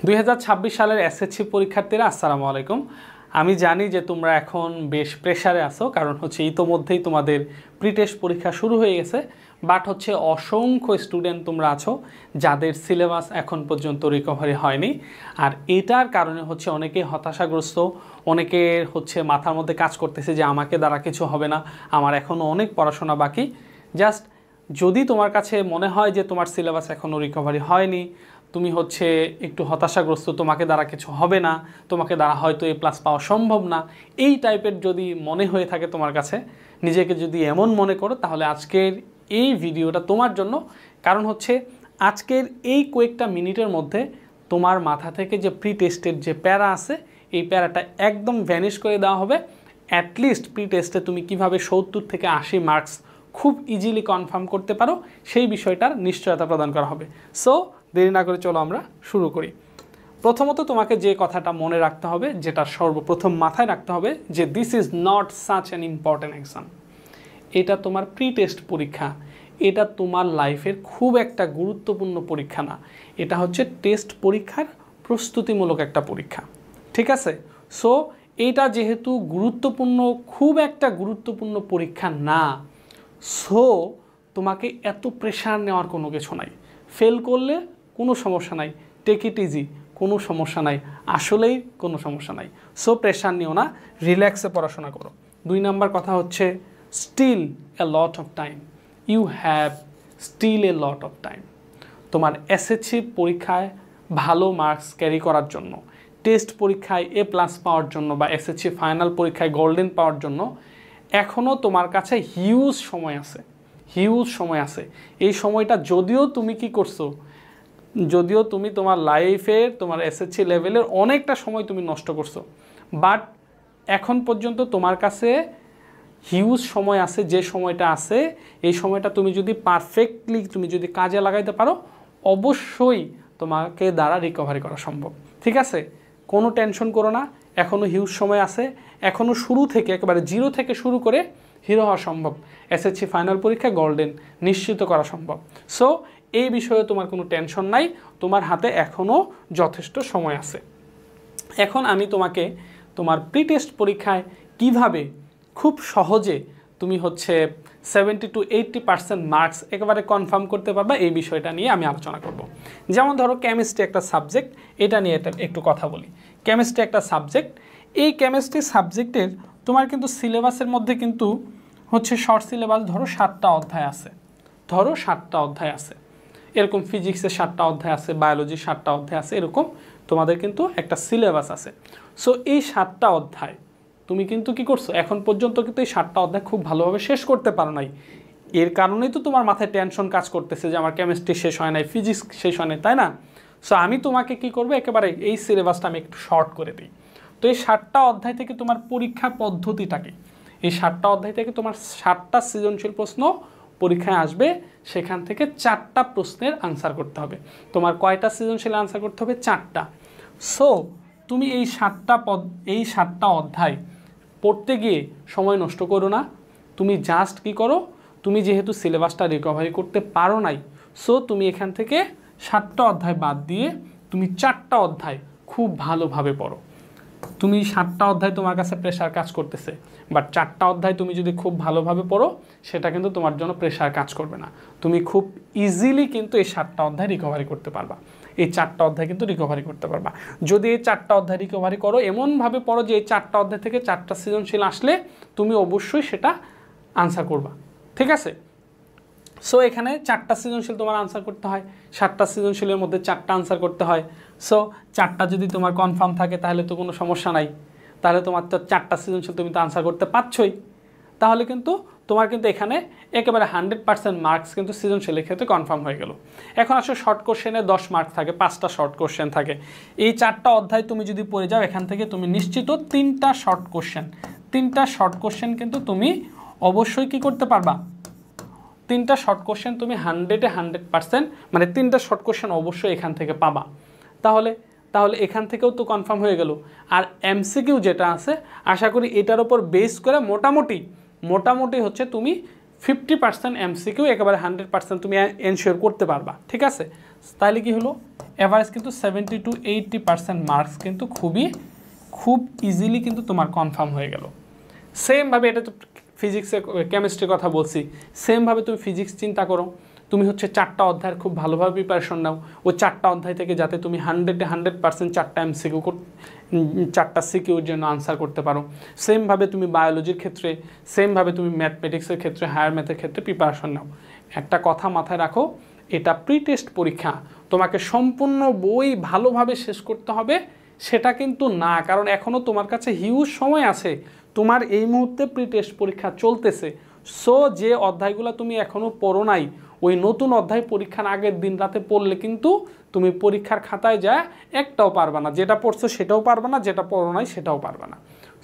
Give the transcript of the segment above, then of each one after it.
2026 সালের এসএসসি পরীক্ষার্থীরা আসসালামু আলাইকুম। আমি জানি যে তোমরা এখন বেশ প্রেসারে আছো, কারণ হচ্ছে ইতোমধ্যেই তোমাদের প্রি টেস্ট পরীক্ষা শুরু হয়ে গেছে। বাট হচ্ছে অসংখ্য স্টুডেন্ট তোমরা আছো যাদের সিলেবাস এখন পর্যন্ত রিকভারি হয়নি, আর এটার কারণে হচ্ছে অনেকে হতাশাগ্রস্ত, অনেকের হচ্ছে মাথার মধ্যে কাজ করতেছে যে আমাকে দ্বারা কিছু হবে না, আমার এখনও অনেক পড়াশোনা বাকি। জাস্ট যদি তোমার কাছে মনে হয় যে তোমার সিলেবাস এখনও রিকভারি হয়নি, তুমি হচ্ছে একটু হতাশাগ্রস্ত, তোমাকে দ্বারা কিছু হবে না, তোমাকে দ্বারা হয়তো এ প্লাস পাওয়া সম্ভব না, এই টাইপের যদি মনে হয়ে থাকে তোমার কাছে, নিজেকে যদি এমন মনে করো, তাহলে আজকের এই ভিডিওটা তোমার জন্য। কারণ হচ্ছে আজকের এই কয়েকটা মিনিটের মধ্যে তোমার মাথা থেকে যে প্রি টেস্টের যে প্যারা আছে, এই প্যারাটা একদম ভ্যানিশ করে দেওয়া হবে। অ্যাটলিস্ট প্রি টেস্টে তুমি কিভাবে 70 থেকে 80 মার্কস খুব ইজিলি কনফার্ম করতে পারো, সেই বিষয়টার নিশ্চয়তা প্রদান করা হবে। সো দেরি না করে চলো আমরা শুরু করি। প্রথমত তোমাকে যে কথাটা মনে রাখতে হবে, যেটা সর্বপ্রথম মাথায় রাখতে হবে, যে this is not such an important exam. এটা তোমার প্রি টেস্ট পরীক্ষা, এটা তোমার লাইফের খুব একটা গুরুত্বপূর্ণ পরীক্ষা না। এটা হচ্ছে টেস্ট পরীক্ষার প্রস্তুতিমূলক একটা পরীক্ষা, ঠিক আছে? সো এইটা যেহেতু গুরুত্বপূর্ণ, খুব একটা গুরুত্বপূর্ণ পরীক্ষা না, সো তোমাকে এত প্রেশার নেওয়ার কোনো কিছু নাই। ফেল করলে কোনো সমস্যা নাই, টেক ইট ইজি, কোনো সমস্যা নাই, আসলেই কোনো সমস্যা নাই। সো প্রেশার নিও না, রিল্যাক্সে পড়াশোনা করো। 2 নাম্বার কথা হচ্ছে still a lot of time, you have still a lot of time. তোমার এসএসসি পরীক্ষায় ভালো মার্কস ক্যারি করার জন্য, টেস্ট পরীক্ষায় এ প্লাস পাওয়ার জন্য, বা এসএসসি ফাইনাল পরীক্ষায় গোল্ডেন পাওয়ার জন্য এখনও তোমার কাছে হিউজ সময় আছে, হিউজ সময় আছে। এই সময়টা যদিও তুমি কি করছো, যদিও তুমি তোমার লাইফের, তোমার এসএসসি লেভেলের অনেকটা সময় তুমি নষ্ট করছো, বাট এখন পর্যন্ত তোমার কাছে হিউজ সময় আছে। যে সময়টা আছে, এই সময়টা তুমি যদি পারফেক্টলি তুমি যদি কাজে লাগাইতে পারো, অবশ্যই তোমাকে দ্বারা রিকভারি করা সম্ভব, ঠিক আছে? কোনো টেনশন করো না, এখনও হিউজ সময় আছে, এখনও শুরু থেকে একেবারে জিরো থেকে শুরু করে হিরো হওয়া সম্ভব। এসএসসি ফাইনাল পরীক্ষা গোল্ডেন নিশ্চিত করা সম্ভব। সো এই বিষয়ে তোমার কোনো টেনশন নাই, তোমার হাতে এখনও যথেষ্ট সময় আছে। এখন আমি তোমাকে তোমার প্রি টেস্ট পরীক্ষায় কিভাবে খুব সহজে তুমি হচ্ছে 70 to 80% মার্কস একেবারে কনফার্ম করতে পারবা, এই বিষয়টা নিয়ে আমি আলোচনা করব। যেমন ধরো কেমিস্ট্রি একটা সাবজেক্ট, এটা নিয়ে একটু কথা বলি। কেমিস্ট্রি একটা সাবজেক্ট, এই কেমিস্ট্রি সাবজেক্টের তোমার কিন্তু সিলেবাসের মধ্যে কিন্তু হচ্ছে শর্ট সিলেবাস, ধরো 7টা অধ্যায় আছে, ধরো 7টা অধ্যায় আছে, এরকম ফিজিক্সের 7টা অধ্যায় আছে, বায়োলজির 7টা অধ্যায় আছে, এরকম তোমাদের কিন্তু একটা সিলেবাস আছে। সো এই 7টা অধ্যায় তুমি কিন্তু কি করছো, এখন পর্যন্ত কিন্তু এই 7টা অধ্যায় খুব ভালোভাবে শেষ করতে পারো নাই। এর কারণেই তো তোমার মাথায় টেনশন কাজ করতেছে যে আমার কেমিস্ট্রি শেষ হয় নাই, ফিজিক্স শেষ হয় নাই, তাই না? সো আমি তোমাকে কি করবো, একেবারে এই সিলেবাসটা আমি একটু শর্ট করে দিই। তো এই 7টা অধ্যায় থেকে তোমার পরীক্ষা পদ্ধতিটাকে, এই 7টা অধ্যায় থেকে তোমার 7টা সৃজনশীল প্রশ্ন পরীক্ষায় আসবে, সেখান থেকে 4টা প্রশ্নের আনসার করতে হবে। তোমার কয়টা সৃজনশীল আনসার করতে হবে? 4টা। সো তুমি এই 7টা অধ্যায় পড়তে গিয়ে সময় নষ্ট করো না। তুমি জাস্ট কি করো, তুমি যেহেতু সিলেবাসটা রিকভারি করতে পারো নাই, সো তুমি এখান থেকে 7টা অধ্যায় বাদ দিয়ে তুমি 4টা অধ্যায় খুব ভালোভাবে পড়ো। তুমি 7টা অধ্যায় তোমার কাছে প্রেশার কাজ করতেছে, বাট 4টা অধ্যায় তুমি যদি খুব ভালোভাবে পড়ো, সেটা কিন্তু তোমার জন্য প্রেশার কাজ করবে না। তুমি খুব ইজিলি কিন্তু এই 7টা অধ্যায় রিকভারি করতে পারবা, এই 4টা অধ্যায় কিন্তু রিকভারি করতে পারবা। যদি এই 4টা অধ্যায় রিকভারি করো, এমনভাবে পড়ো যে এই 4টা অধ্যায় থেকে 4টা সৃজনশীল আসলে তুমি অবশ্যই সেটা আনসার করবা, ঠিক আছে? সো এখানে 4টা সৃজনশীল তোমার আনসার করতে হয়, 7টা সৃজনশীলের মধ্যে 4টা আনসার করতে হয়। সো 4টা যদি তোমার কনফার্ম থাকে তাহলে তো কোনো সমস্যা নাই, তাহলে তোমার তো 4টা সৃজনশীল তুমি তো আনসার করতে পারছোই। তাহলে কিন্তু তোমার কিন্তু এখানে একেবারে 100% মার্কস কিন্তু সৃজনশীলের ক্ষেত্রে কনফার্ম হয়ে গেল। এখন আসলে শর্ট কোশ্চেনে 10 মার্কস থাকে, 5টা শর্ট কোশ্চেন থাকে। এই 4টা অধ্যায় তুমি যদি পড়ে যাও, এখান থেকে তুমি নিশ্চিত 3টা শর্ট কোশ্চেন কিন্তু তুমি অবশ্যই কি করতে পারবা, 3টা শর্ট কোশ্চেন তুমি 100% মানে 3টা শর্ট কোশ্চেন অবশ্যই এখান থেকে পাবা। তাহলে এখান থেকেও তো কনফার্ম হয়ে গেল। আর এমসিকিউ যেটা আছে, আশা করি এটার উপর বেস করে মোটামুটি হচ্ছে তুমি 50% এমসিকিউ একেবারে 100% তুমি এনশিওর করতে পারবা, ঠিক আছে? তাহলে কি হলো, এভারেজ কিন্তু 70 to 80% মার্কস কিন্তু খুব ইজিলি কিন্তু তোমার কনফার্ম হয়ে গেল। সেমভাবে এটা তো ফিজিক্সে কেমিস্ট্রির কথা বলছি, সেমভাবে তুমি ফিজিক্স চিন্তা করো, তুমি হচ্ছে 4টা অধ্যায়ের খুব ভালোভাবে প্রিপারেশন নাও, ওই 4টা অধ্যায় থেকে যাতে তুমি 100% 4টা MCQ 4টা সিকিউর জন্য আনসার করতে পারো। সেমভাবে তুমি বায়োলজির ক্ষেত্রে, সেমভাবে তুমি ম্যাথমেটিক্সের ক্ষেত্রে, হায়ার ম্যাথের ক্ষেত্রে প্রিপারেশন নাও। একটা কথা মাথায় রাখো, এটা প্রি টেস্ট পরীক্ষা, তোমাকে সম্পূর্ণ বই ভালোভাবে শেষ করতে হবে সেটা কিন্তু না, কারণ এখনও তোমার কাছে হিউজ সময় আছে। তোমার এই মুহূর্তে প্রি টেস্ট পরীক্ষা চলতেছে। সো যে অধ্যায়গুলো তুমি এখনও পড়ো নাই, ওই নতুন অধ্যায় পরীক্ষার আগের দিন রাতে পড়লে কিন্তু তুমি পরীক্ষার খাতায় যা একটাও পারবে না, যেটা পড়ছো সেটাও পারবে না, যেটা পড়ো নাই সেটাও পারবে না।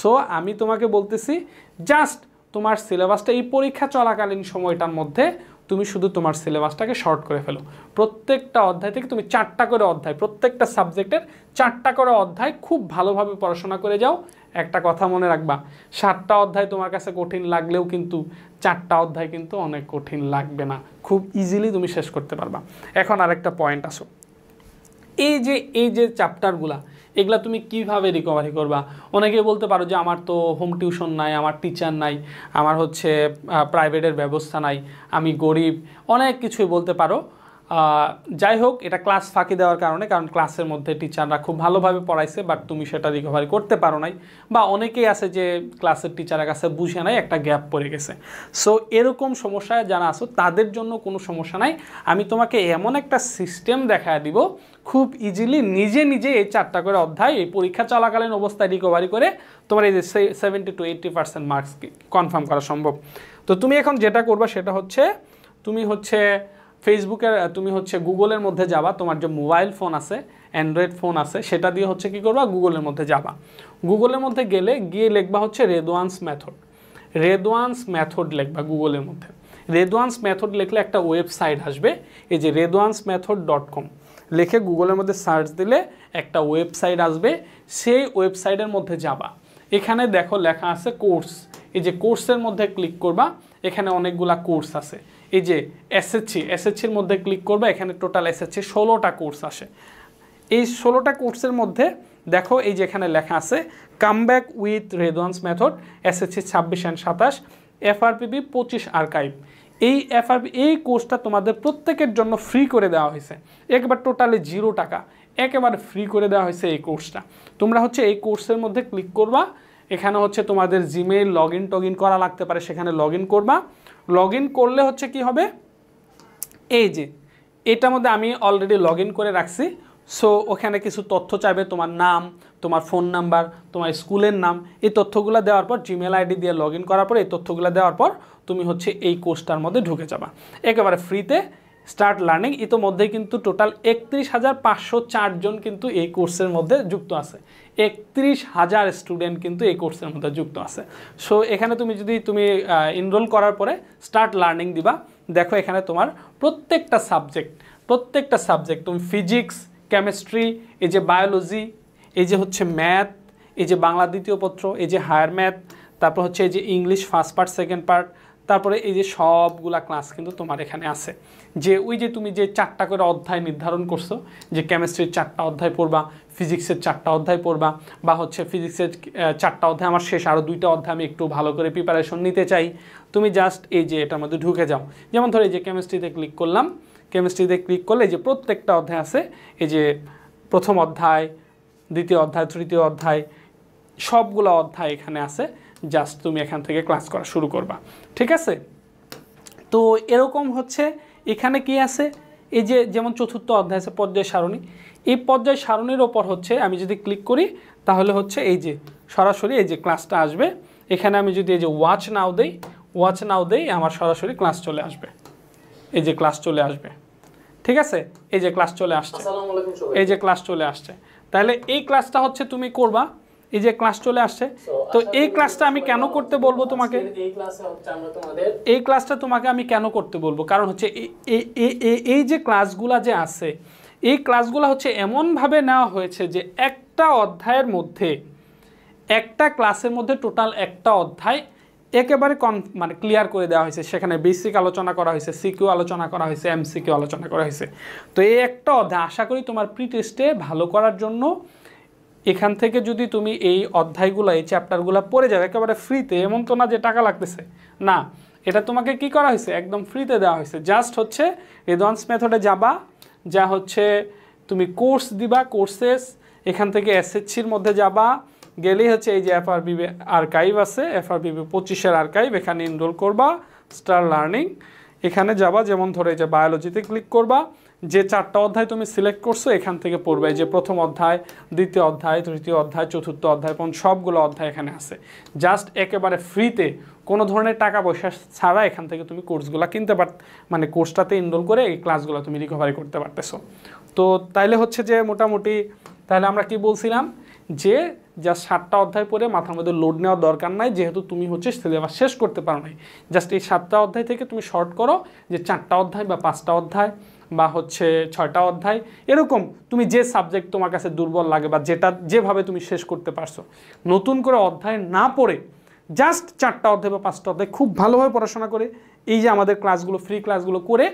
সো আমি তোমাকে বলতেছি, জাস্ট তোমার সিলেবাসটা এই পরীক্ষা চলাকালীন সময়টার মধ্যে তুমি শুধু তোমার সিলেবাসটাকে শর্ট করে ফেলো। প্রত্যেকটা অধ্যায় থেকে তুমি 4টা করে অধ্যায়, প্রত্যেকটা সাবজেক্টের 4টা করে অধ্যায় খুব ভালোভাবে পড়াশোনা করে যাও। একটা কথা মনে রাখবা, 7টা অধ্যায় তোমার কাছে কঠিন লাগলেও কিন্তু 4টা অধ্যায় কিন্তু অনেক কঠিন লাগবে না, খুব ইজিলি তুমি শেষ করতে পারবা। এখন আরেকটা পয়েন্ট আসো, এই যে চ্যাপ্টারগুলা, এগুলা তুমি কিভাবে রিকভারি করবা? অনেকে বলতে পারো যে আমার তো হোম টিউশন নাই, আমার টিচার নাই, আমার হচ্ছে প্রাইভেটের ব্যবস্থা নাই, আমি গরিব, অনেক কিছুই বলতে পারো। যাই হোক, এটা ক্লাস ফাঁকি দেওয়ার কারণে, কারণ ক্লাসের মধ্যে টিচাররা খুব ভালোভাবে পড়াইছে, বাট তুমি সেটা রিকভারি করতে পারো নাই, বা অনেকেই আছে যে ক্লাসের টিচারের কাছে বুঝে নাই, একটা গ্যাপ পড়ে গেছে। সো এরকম সমস্যায় যারা আছো তাদের জন্য কোনো সমস্যা নাই, আমি তোমাকে এমন একটা সিস্টেম দেখায় দিব, খুব ইজিলি নিজে নিজে এই 4টা করে অধ্যায় এই পরীক্ষা চলাকালীন অবস্থায় রিকভারি করে তোমার এই যে 70 to 80% মার্কস কনফার্ম করা সম্ভব। তো তুমি এখন যেটা করবা সেটা হচ্ছে, তুমি হচ্ছে ফেসবুকের, তুমি হচ্ছে গুগলের মধ্যে যাবা, তোমার যে মোবাইল ফোন আছে, অ্যান্ড্রয়েড ফোন আছে, সেটা দিয়ে হচ্ছে কি করবা, গুগলের মধ্যে যাবা। গুগলের মধ্যে গিয়ে লিখবা হচ্ছে রেদওয়ান্স মেথড লিখবা গুগলের মধ্যে। রেদওয়ান্স মেথড লিখলে একটা ওয়েবসাইট আসবে, এই যে redwansmethod.com লিখে গুগলের মধ্যে সার্চ দিলে একটা ওয়েবসাইট আসবে, সেই ওয়েবসাইটের মধ্যে যাবা। এখানে দেখো লেখা আছে কোর্স, এই যে কোর্সের মধ্যে ক্লিক করবা, এখানে অনেকগুলা কোর্স আছে। এই যে এসএসসির মধ্যে ক্লিক করবা, এখানে টোটাল এসএসসি 16টা কোর্স আসে। এই 16টা কোর্সের মধ্যে দেখো এই যে এখানে লেখা আছে comeback with Redwan's method, SSC 26 and 27, FRPB 25 archive. এই কোর্সটা তোমাদের প্রত্যেকের জন্য ফ্রি করে দেওয়া হয়েছে, একবার টোটালি 0 টাকা, একেবারে ফ্রি করে দেওয়া হয়েছে এই কোর্সটা। তোমরা হচ্ছে এই কোর্সের মধ্যে ক্লিক করবা, এখানে হচ্ছে তোমাদের জিমেইল লগইন করা লাগতে পারে, সেখানে লগইন করবা। লগইন করলে হচ্ছে কি হবে, এই যে এটার মধ্যে আমি অলরেডি লগইন করে রাখছি। সো ওখানে কিছু তথ্য চাইবে, তোমার নাম, তোমার ফোন নাম্বার, তোমার স্কুলের নাম, এই তথ্যগুলো দেওয়ার পর জিমেল আইডি দিয়ে লগইন করার পর, এই তথ্যগুলো দেওয়ার পর তুমি হচ্ছে এই কোর্সটার মধ্যে ঢুকে যাবা একেবারে ফ্রিতে। স্টার্ট লার্নিং ইতোমধ্যেই কিন্তু টোটাল 31,504 জন কিন্তু এই কোর্সের মধ্যে যুক্ত আছে, 31,000 স্টুডেন্ট কিন্তু এই কোর্সের মধ্যে যুক্ত আছে। সো এখানে তুমি এনরোল করার পরে স্টার্ট লার্নিং দিবা, দেখো এখানে তোমার প্রত্যেকটা সাবজেক্ট তুমি ফিজিক্স, কেমিস্ট্রি, এই যে বায়োলজি, এই যে হচ্ছে ম্যাথ, এই যে বাংলা দ্বিতীয় পত্র, এই যে হায়ার ম্যাথ, তারপর হচ্ছে এই যে English first part second part, তারপরে এই যে সবগুলা ক্লাস কিন্তু তোমার এখানে আছে। যে ওই যে তুমি যে 4টা করে অধ্যায় নির্ধারণ করছো, যে কেমিস্ট্রির 4টা অধ্যায় পড়বা, ফিজিক্সের 4টা অধ্যায় পড়বা, বা হচ্ছে ফিজিক্সের 4টা অধ্যায় আমার শেষ, আরও 2টা অধ্যায় আমি একটু ভালো করে প্রিপারেশন নিতে চাই, তুমি জাস্ট এই যে এটার মধ্যে ঢুকে যাও। যেমন ধরো এই যে কেমিস্ট্রিতে ক্লিক করলাম, কেমিস্ট্রিতে ক্লিক করলে এই যে প্রত্যেকটা অধ্যায় আছে, এই যে প্রথম অধ্যায়, দ্বিতীয় অধ্যায়, তৃতীয় অধ্যায়, সবগুলো অধ্যায় এখানে আছে। জাস্ট তুমি এখান থেকে ক্লাস করা শুরু করবা, ঠিক আছে? তো এরকম হচ্ছে এখানে কি আছে, এই যে যেমন চতুর্থ অধ্যায় আছে পর্যায় সারণী, এই পর্যায় সারণীর ওপর হচ্ছে আমি যদি ক্লিক করি তাহলে হচ্ছে এই যে সরাসরি এই যে ক্লাসটা আসবে। এখানে আমি যদি এই যে ওয়াচ নাও দেই আমার সরাসরি ক্লাস চলে আসবে, এই যে ক্লাস চলে আসবে, ঠিক আছে? এই যে ক্লাস চলে আসছে, এই যে ক্লাস চলে আসছে। তাহলে এই ক্লাসটা হচ্ছে তুমি করবা, এই যে ক্লাস চলে আসছে। তো এই ক্লাসটা আমি কেন করতে বলবো তোমাকে, এই ক্লাসটা তোমাকে আমি কেন করতে বলবো, কারণ হচ্ছে এই যে ক্লাসগুলা যে আছে, এই ক্লাসগুলো হচ্ছে এমনভাবে নেওয়া হয়েছে যে একটা অধ্যায়ের মধ্যে, একটা ক্লাসের মধ্যে টোটাল একটা অধ্যায় একেবারে মানে ক্লিয়ার করে দেওয়া হয়েছে, সেখানে বেসিক আলোচনা করা হয়েছে, সিকিউ আলোচনা করা হয়েছে, এমসিকিউ আলোচনা করা হয়েছে। তো এই একটা অধ্যায় আশা করি তোমার প্রি টেস্টে ভালো করার জন্য এখান থেকে যদি তুমি এই অধ্যায়গুলো এই চ্যাপ্টারগুলো পড়ে যাও একেবারে ফ্রিতে, এমন তো না যে টাকা লাগতেছে, না, এটা তোমাকে কি করা হয়েছে একদম ফ্রিতে দেওয়া হয়েছে। জাস্ট হচ্ছে রেদওয়ান্স মেথডে যাবা, যা হচ্ছে তুমি কোর্স দিবা, কোর্সেস এখান থেকে এসএসসির মধ্যে যাবা, গেলেই হচ্ছে এই যে এফআরবিবি আর্কাইভ আছে, এফআরবিবি 25-এর আর্কাইভ, এখানে এনরোল করবা, স্টার লার্নিং এখানে যাবা, যেমন ধরে যে বায়োলজিতে ক্লিক করবা, যে 4টা অধ্যায় তুমি সিলেক্ট করছো এখান থেকে পড়বে, যে প্রথম অধ্যায়, দ্বিতীয় অধ্যায়, তৃতীয় অধ্যায়, চতুর্থ অধ্যায়, সবগুলো অধ্যায় এখানে আছে। জাস্ট একেবারে ফ্রিতে কোনো ধরনের টাকা পয়সা ছাড়া এখান থেকে তুমি কোর্সগুলো কিনতে মানে কোর্সটাতে এনরোল করে এই ক্লাসগুলো তুমি রিকভারি করতে পারতেছো। তো তাইলে হচ্ছে যে মোটামুটি তাহলে আমরা কি বলছিলাম যে জাস্ট 7টা অধ্যায় পড়ে মাথার মধ্যে লোড নেওয়ার দরকার নাই, যেহেতু তুমি হচ্ছে সিলেবাস শেষ করতে পারো নাই। জাস্ট এই 7টা অধ্যায় থেকে তুমি শর্ট করো, যে 4টা অধ্যায় বা 5টা অধ্যায় বা হচ্ছে 6টা অধ্যায়, এরকম তুমি যে সাবজেক্ট তোমার কাছে দুর্বল লাগে বা যেটা যেভাবে তুমি শেষ করতে পারছো, নতুন করে অধ্যায় না পড়ে জাস্ট 4টা অধ্যায় বা 5টা অধ্যায় খুব ভালোভাবে পড়াশোনা করে এই যে আমাদের ক্লাসগুলো ফ্রি ক্লাসগুলো করে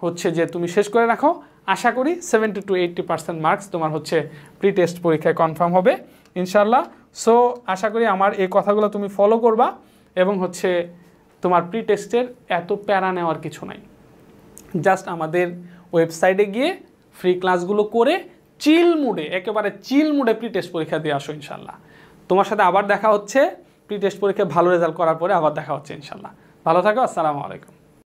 হচ্ছে যে তুমি শেষ করে রাখো, আশা করি 70 to 80% মার্কস তোমার হচ্ছে প্রি টেস্ট পরীক্ষায় কনফার্ম হবে ইনশাল্লাহ। সো আশা করি আমার এই কথাগুলো তুমি ফলো করবা এবং হচ্ছে তোমার প্রি টেস্টের এত প্যারা নেওয়ার কিছু নাই, জাস্ট আমাদের ওয়েবসাইটে গিয়ে ফ্রি ক্লাসগুলো করে চিল মুডে, একেবারে চিল মুডে প্রি টেস্ট পরীক্ষা দিয়ে আসো ইনশাল্লাহ। তোমার সাথে আবার দেখা হচ্ছে প্রি টেস্ট পরীক্ষায় ভালো রেজাল্ট করার পরে, আবার দেখা হচ্ছে ইনশাল্লাহ। ভালো থাকো, আসসালামু আলাইকুম।